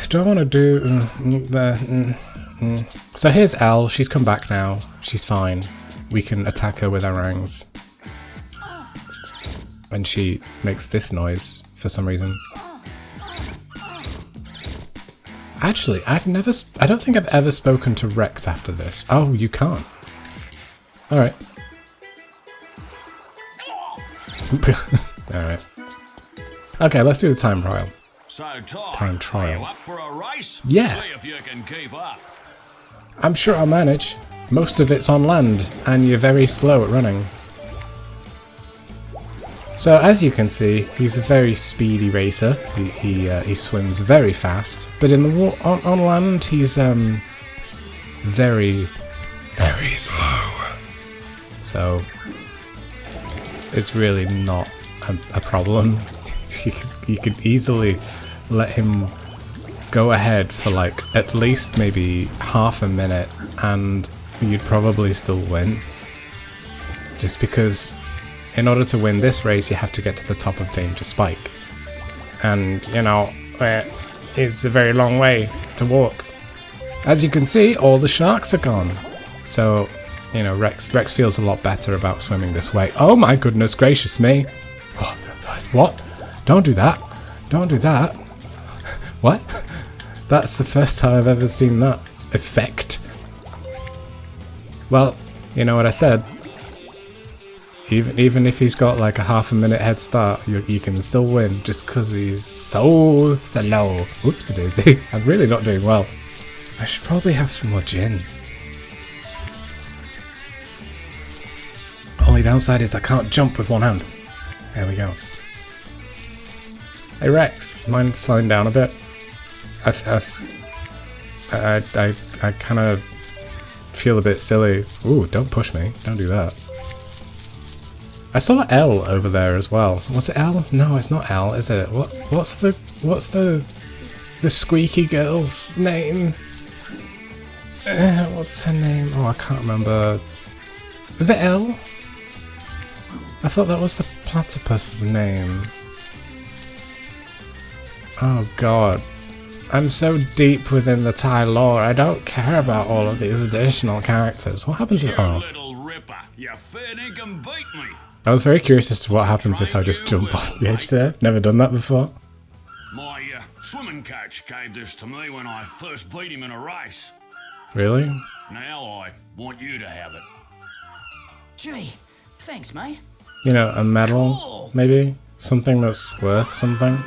Do I want to do... So here's Elle. She's come back now. She's fine. We can attack her with harangues. And she makes this noise for some reason. Actually, I don't think I've ever spoken to Rex after this. Oh, you can't. Alright. Alright. Okay, let's do the time trial. So, Time trial. Are you up for a race? Yeah. See if you can keep up. I'm sure I'll manage. Most of it's on land, and you're very slow at running. So, as you can see, he's a very speedy racer. He swims very fast, but in the on land, he's very, very slow. So, it's really not a problem. You could easily let him go ahead for like at least maybe half a minute and you'd probably still win. Just because in order to win this race you have to get to the top of Danger Spike. And you know, it's a very long way to walk. As you can see, all the sharks are gone. So, you know, Rex feels a lot better about swimming this way. Oh my goodness gracious me! What? Don't do that! Don't do that! What? That's the first time I've ever seen that effect. Well, you know what I said. Even if he's got like a half a minute head start, you can still win just because he's so slow. Oopsie daisy. I'm really not doing well. I should probably have some more gin. Only downside is I can't jump with one hand. There we go. Hey Rex, mind slowing down a bit? I kind of feel a bit silly. Ooh, don't push me. Don't do that. I saw Elle over there as well. Was it Elle? No, it's not Elle, is it? What's the squeaky girl's name? What's her name? Oh, I can't remember. Is it Elle? I thought that was the platypus's name. Oh god. I'm so deep within the Thai lore, I don't care about all of these additional characters. What happens if... Oh. Little ripper, you fair dinkum beat me. I was very curious as to what happens if I just jump off the edge there. Never done that before. My swimming coach gave this to me when I first beat him in a race. Really? Now I want you to have it. Gee, thanks, mate. You know, a medal, Cool. maybe? Something that's worth something?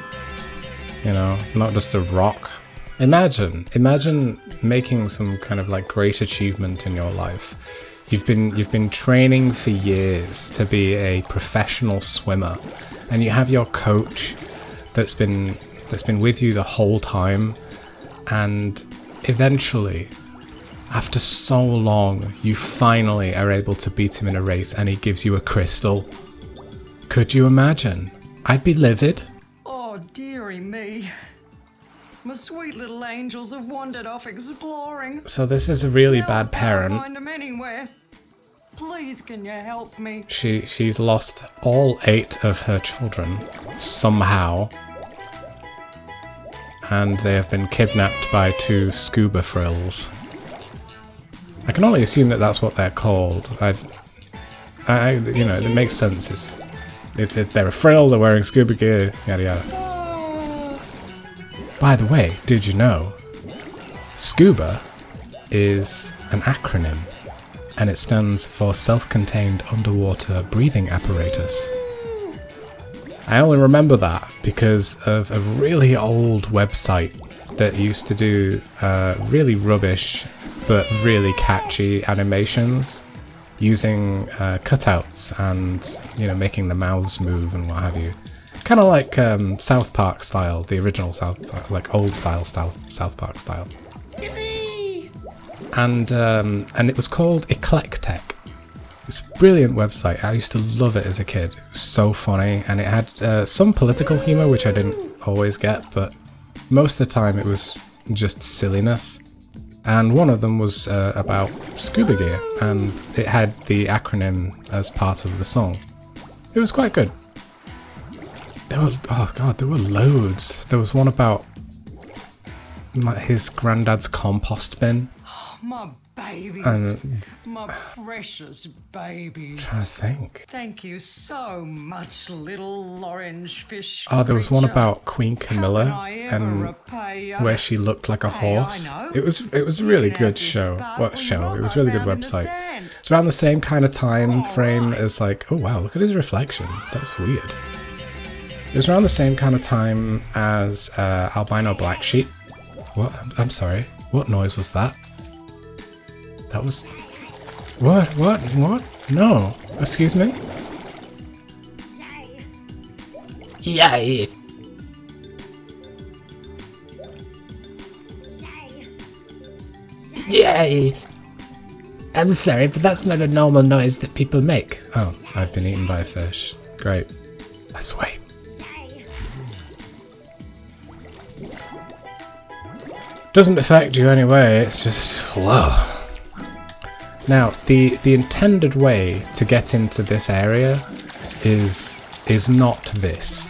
You know, not just a rock. Imagine making some kind of like great achievement in your life. You've been training for years to be a professional swimmer, and you have your coach that's been with you the whole time, and eventually, after so long, you finally are able to beat him in a race, and he gives you a crystal. Could you imagine? I'd be livid. Oh, dearie me. My sweet little angels have wandered off exploring. So this is a really Now I bad can't parent. find them anywhere. Please, can you help me? She's lost all 8 of her children somehow, and they have been kidnapped by 2 scuba frills. I can only assume that that's what they're called. You know, it makes sense. They're a frill. They're wearing scuba gear. Yada yada. By the way, did you know? SCUBA is an acronym, and it stands for Self-Contained Underwater Breathing Apparatus. I only remember that because of a really old website that used to do really rubbish but really catchy animations using cutouts and, you know, making the mouths move and what have you. Kind of like South Park style, the original South Park, like old style South Park style. And it was called Eclectech. It's a brilliant website. I used to love it as a kid. It was so funny, and it had some political humor, which I didn't always get, but most of the time it was just silliness. And one of them was about scuba gear, and it had the acronym as part of the song. It was quite good. There were, oh god, there were loads. There was one about his granddad's compost bin. My babies. And My precious babies. I think. Thank you so much, little orange fish. Oh, there was one creature. about Queen How can Camilla I ever and repay ya? where she looked like a Hey, I horse. know. It was a really You can have good this show. sparkling What show? It rock was a really I good found in the website. sand. It's around the same kind of time frame Alright. as like, oh wow, look at his reflection. That's weird. It was around the same kind of time as Albino Black Sheep. What? I'm sorry. What noise was that? That was... What? What? What? No. Excuse me? Yay! Yay! I'm sorry, but that's not a normal noise that people make. Oh, I've been eaten by a fish. Great. Let's wait. Doesn't affect you anyway, it's just slow. Now, the intended way to get into this area is not this,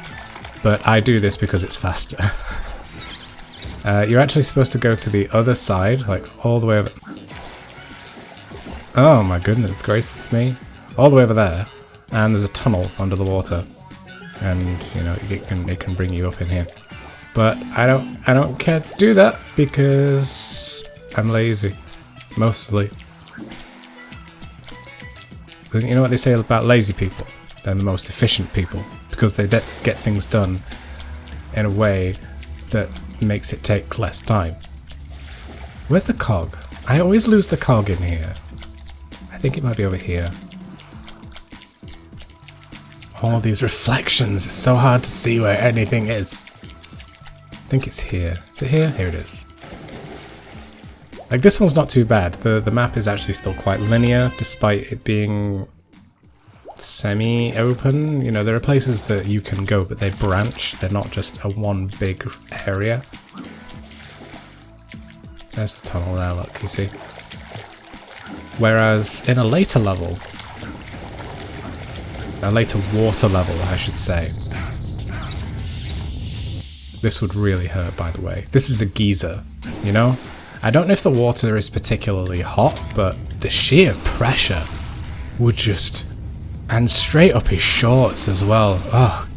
but I do this because it's faster. You're actually supposed to go to the other side, like all the way over... Oh my goodness gracious me. All the way over there, and there's a tunnel under the water. And, you know, it can bring you up in here. But I don't care to do that because I'm lazy. Mostly. You know what they say about lazy people? They're the most efficient people because they get things done in a way that makes it take less time. Where's the cog? I always lose the cog in here. I think it might be over here. All these reflections, it's so hard to see where anything is. I think it's here. Is it here? Here it is. Like, this one's not too bad. The map is actually still quite linear, despite it being semi-open. You know, there are places that you can go, but they branch. They're not just a one big area. There's the tunnel there, look, you see. Whereas in a later level, a later water level, I should say, this would really hurt, by the way. This is a geyser, you know? I don't know if the water is particularly hot, but the sheer pressure would just... And straight up his shorts as well. Oh,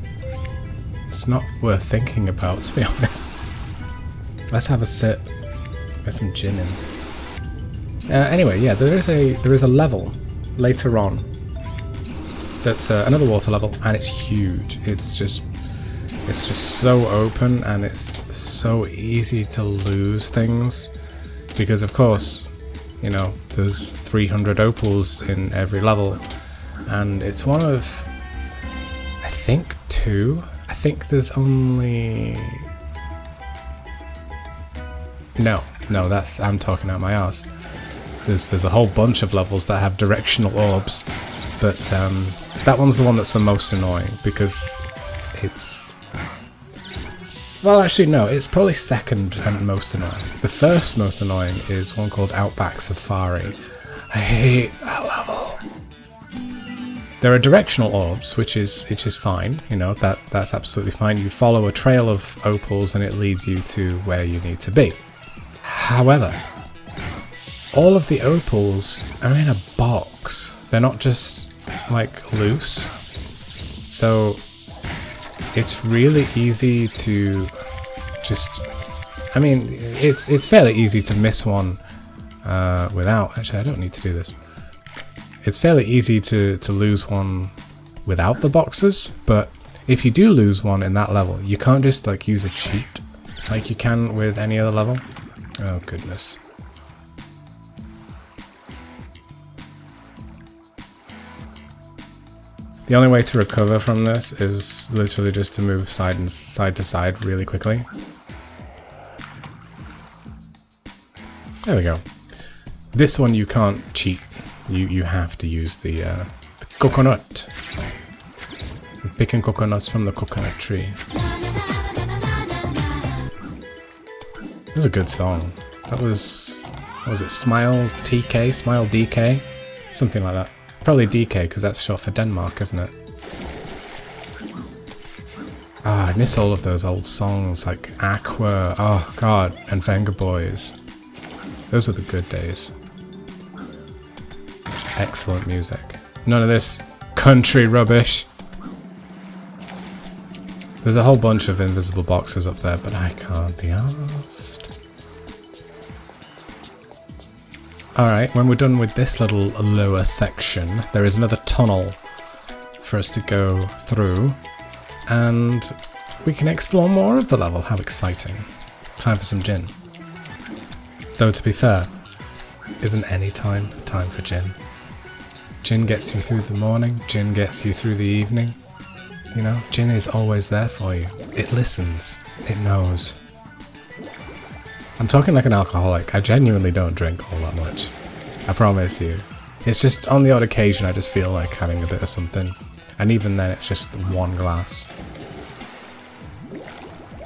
it's not worth thinking about, to be honest. Let's have a sip. Get some gin in. Anyway, yeah, there is a level later on that's another water level, and it's huge. It's just so open, and it's so easy to lose things because, of course, you know, there's 300 opals in every level, and it's one of, I think, 2. I think there's only... No, that's, I'm talking out my arse. There's a whole bunch of levels that have directional orbs, but that one's the one that's the most annoying because it's... Well, actually, no, it's probably second and most annoying. The first most annoying is one called Outback Safari. I hate that level. There are directional orbs, which is fine, you know, that's absolutely fine. You follow a trail of opals and it leads you to where you need to be. However, all of the opals are in a box. They're not just, like, loose. So it's really easy to just... I mean, it's fairly easy to miss one without... Actually, I don't need to do this. It's fairly easy to lose one without the boxes, but if you do lose one in that level, you can't just, like, use a cheat like you can with any other level. Oh, goodness. The only way to recover from this is literally just to move side to side really quickly. There we go. This one you can't cheat. You have to use the coconut. We're picking coconuts from the coconut tree. It was a good song. That was... What was it? Smile TK? Smile DK? Something like that. Probably DK, because that's short for Denmark, isn't it? Ah, I miss all of those old songs like Aqua, oh god, and Venga Boys. Those are the good days. Excellent music. None of this country rubbish. There's a whole bunch of invisible boxes up there, but I can't be arsed. Alright, when we're done with this little lower section, there is another tunnel for us to go through, and we can explore more of the level. How exciting. Time for some gin. Though to be fair, isn't any time for gin? Gin gets you through the morning, gin gets you through the evening. You know, gin is always there for you. It listens, it knows. I'm talking like an alcoholic. I genuinely don't drink all that much. I promise you. It's just on the odd occasion I just feel like having a bit of something. And even then it's just one glass.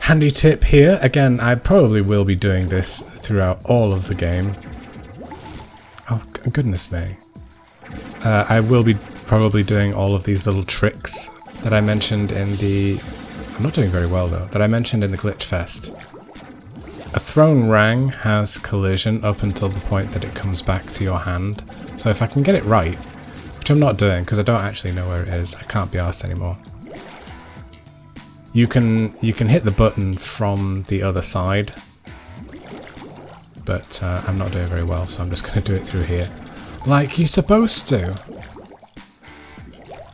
Handy tip here. Again, I probably will be doing this throughout all of the game. Oh, goodness me. I will be probably doing all of these little tricks that I mentioned in the... I'm not doing very well though. That I mentioned in the Glitch Fest. A thrown rang has collision up until the point that it comes back to your hand. So if I can get it right, which I'm not doing because I don't actually know where it is, I can't be asked anymore. You can hit the button from the other side, but I'm not doing very well, so I'm just going to do it through here. Like you're supposed to.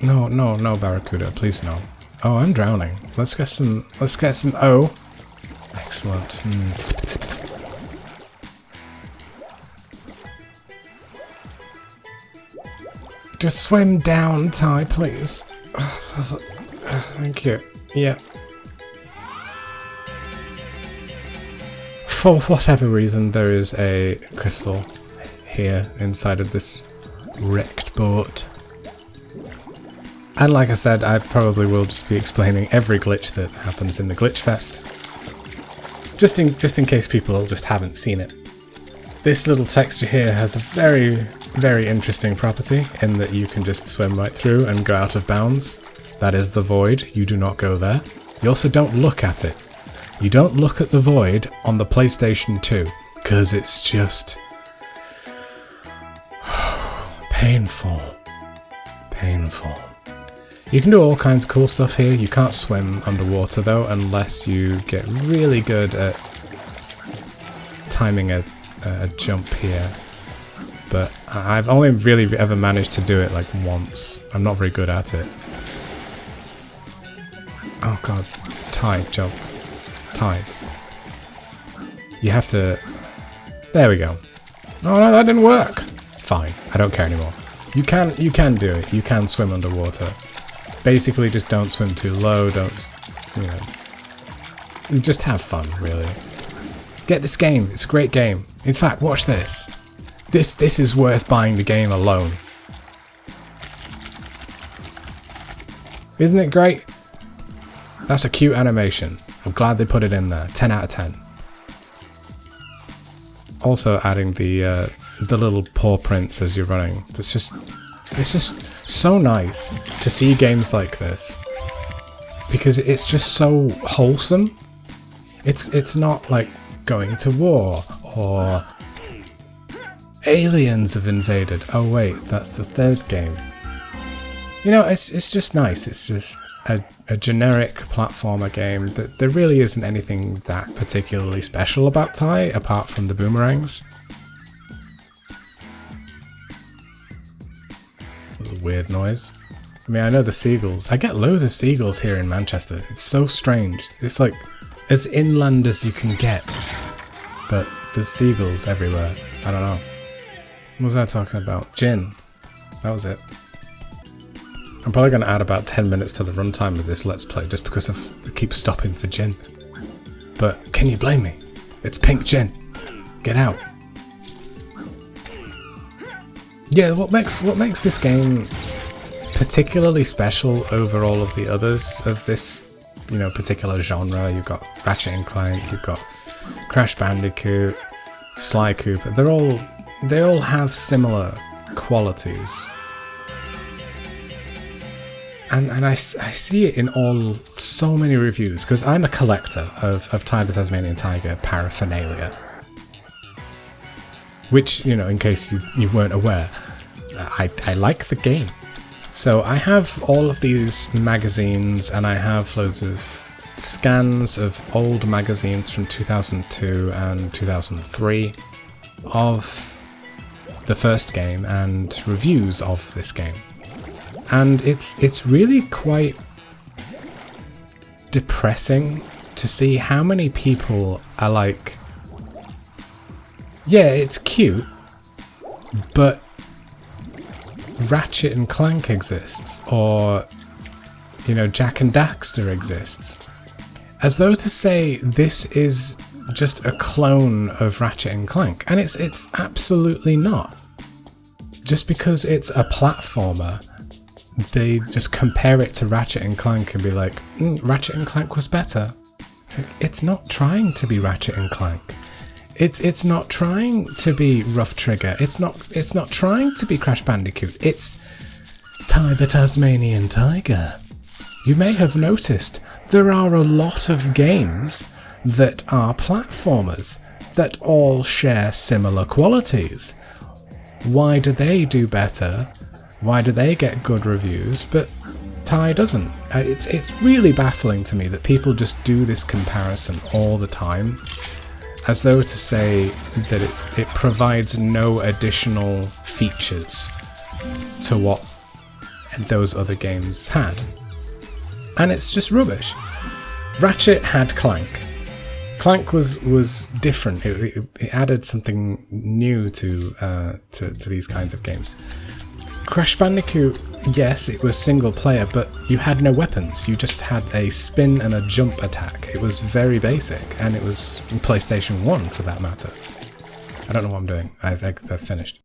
No, no, no, Barracuda, please no. Oh, I'm drowning. Let's get some, oh. Excellent. Just swim down, Ty, please. Thank you. Yeah. For whatever reason, there is a crystal here inside of this wrecked boat. And like I said, I probably will just be explaining every glitch that happens in the Glitch Fest. Just in case people just haven't seen it. This little texture here has a very, very interesting property in that you can just swim right through and go out of bounds. That is the void. You do not go there. You also don't look at it. You don't look at the void on the PlayStation 2 because it's just painful. Painful. You can do all kinds of cool stuff here. You can't swim underwater though unless you get really good at timing a jump here. But I've only really ever managed to do it like once. I'm not very good at it. Oh god. Tie, jump. Tie. You have to... There we go. Oh no, that didn't work! Fine, I don't care anymore. You can do it. You can swim underwater. Basically, just don't swim too low, don't, you know, just have fun, really. Get this game, it's a great game. In fact, watch this. This is worth buying the game alone. Isn't it great? That's a cute animation. I'm glad they put it in there. 10 out of 10. Also adding the little paw prints as you're running. It's just so nice to see games like this because it's just so wholesome. It's not like going to war or aliens have invaded. Oh wait, that's the third game. You know, it's just nice. It's just a generic platformer game that there really isn't anything that particularly special about Tai apart from the boomerangs. Weird noise. I mean, I know the seagulls. I get loads of seagulls here in Manchester. It's so strange. It's like as inland as you can get. But there's seagulls everywhere. I don't know. What was I talking about? Gin. That was it. I'm probably going to add about 10 minutes to the runtime of this Let's Play just because I keep stopping for gin. But can you blame me? It's pink gin. Get out. Yeah, what makes this game particularly special over all of the others of this, you know, particular genre? You've got Ratchet and Clank, you've got Crash Bandicoot, Sly Cooper. They all have similar qualities. And I see it in so many reviews, because I'm a collector of Ty the Tasmanian Tiger paraphernalia. Which, you know, in case you weren't aware, I like the game. So I have all of these magazines, and I have loads of scans of old magazines from 2002 and 2003 of the first game and reviews of this game. And it's really quite depressing to see how many people are like, yeah, it's cute, but Ratchet and Clank exists, or, you know, Jak and Daxter exists. As though to say this is just a clone of Ratchet and Clank. And it's absolutely not. Just because it's a platformer, they just compare it to Ratchet and Clank and be like, Ratchet and Clank was better. It's like, it's not trying to be Ratchet and Clank. It's not trying to be Rough Trigger. It's not trying to be Crash Bandicoot. It's Ty the Tasmanian Tiger. You may have noticed there are a lot of games that are platformers that all share similar qualities. Why do they do better? Why do they get good reviews, but Ty doesn't? It's really baffling to me that people just do this comparison all the time, as though to say that it provides no additional features to what those other games had. And it's just rubbish. Ratchet had Clank. Clank was different. It added something new to these kinds of games. Crash Bandicoot, yes, it was single player, but you had no weapons. You just had a spin and a jump attack. It was very basic, and it was PlayStation 1 for that matter. I don't know what I'm doing. I've finished.